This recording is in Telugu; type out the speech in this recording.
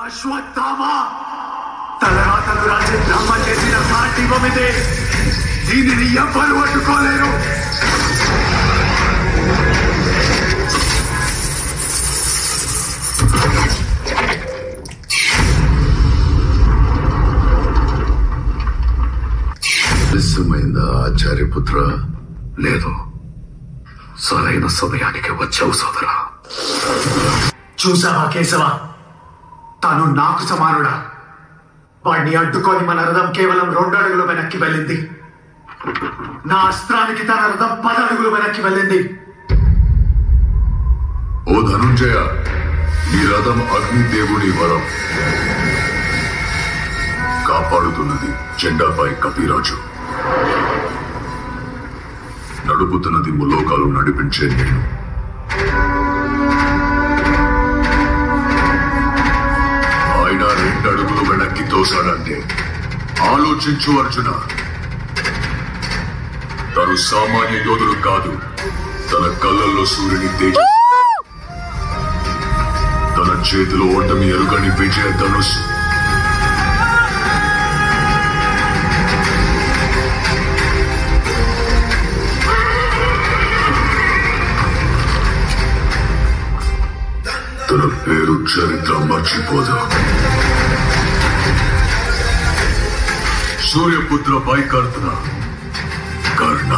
అశ్వత్థామ తలరాతలు రాజే బ్రహ్మ చేసిన కార్తీవమిదే. దీనిని ఎవ్వరు అడ్డుకోలేరు. నిజమైందా ఆచార్యపుత్ర? లేదు, సరైన సమయానికి వచ్చావు సోదరా. చూసావా కేశవ, తాను నాకు సమానుడా. వాడిని అడ్డుకొని మన రథం కేవలం 2 అడుగులు వెనక్కి వెళ్ళింది. నా అస్త్రానికి తన రథం 10 అడుగులు వెనక్కి వెళ్ళింది. ఓ ధనుంజయ, ఈ రథం అగ్నిదేవుడి వరం. కాపాడుతున్నది జెండాపై కపిరాజు, నడుపుతున్నది ముల్లోకాలు నడిపించే నేను. ఆయన 2 అడుగులు వెనక్కి తోసాడంటే ఆలోచించు అర్జున. తను సామాన్య యోధుడు కాదు. తన కళ్ళల్లో సూర్యుని తేజ, తన చేతిలో ఓటమి ఎరుగని విజయ ధనుస్సు. తన పేరు చరిత్ర మర్చిపోదు. సూర్యపుత్ర వైకర్ణ కర్ణ.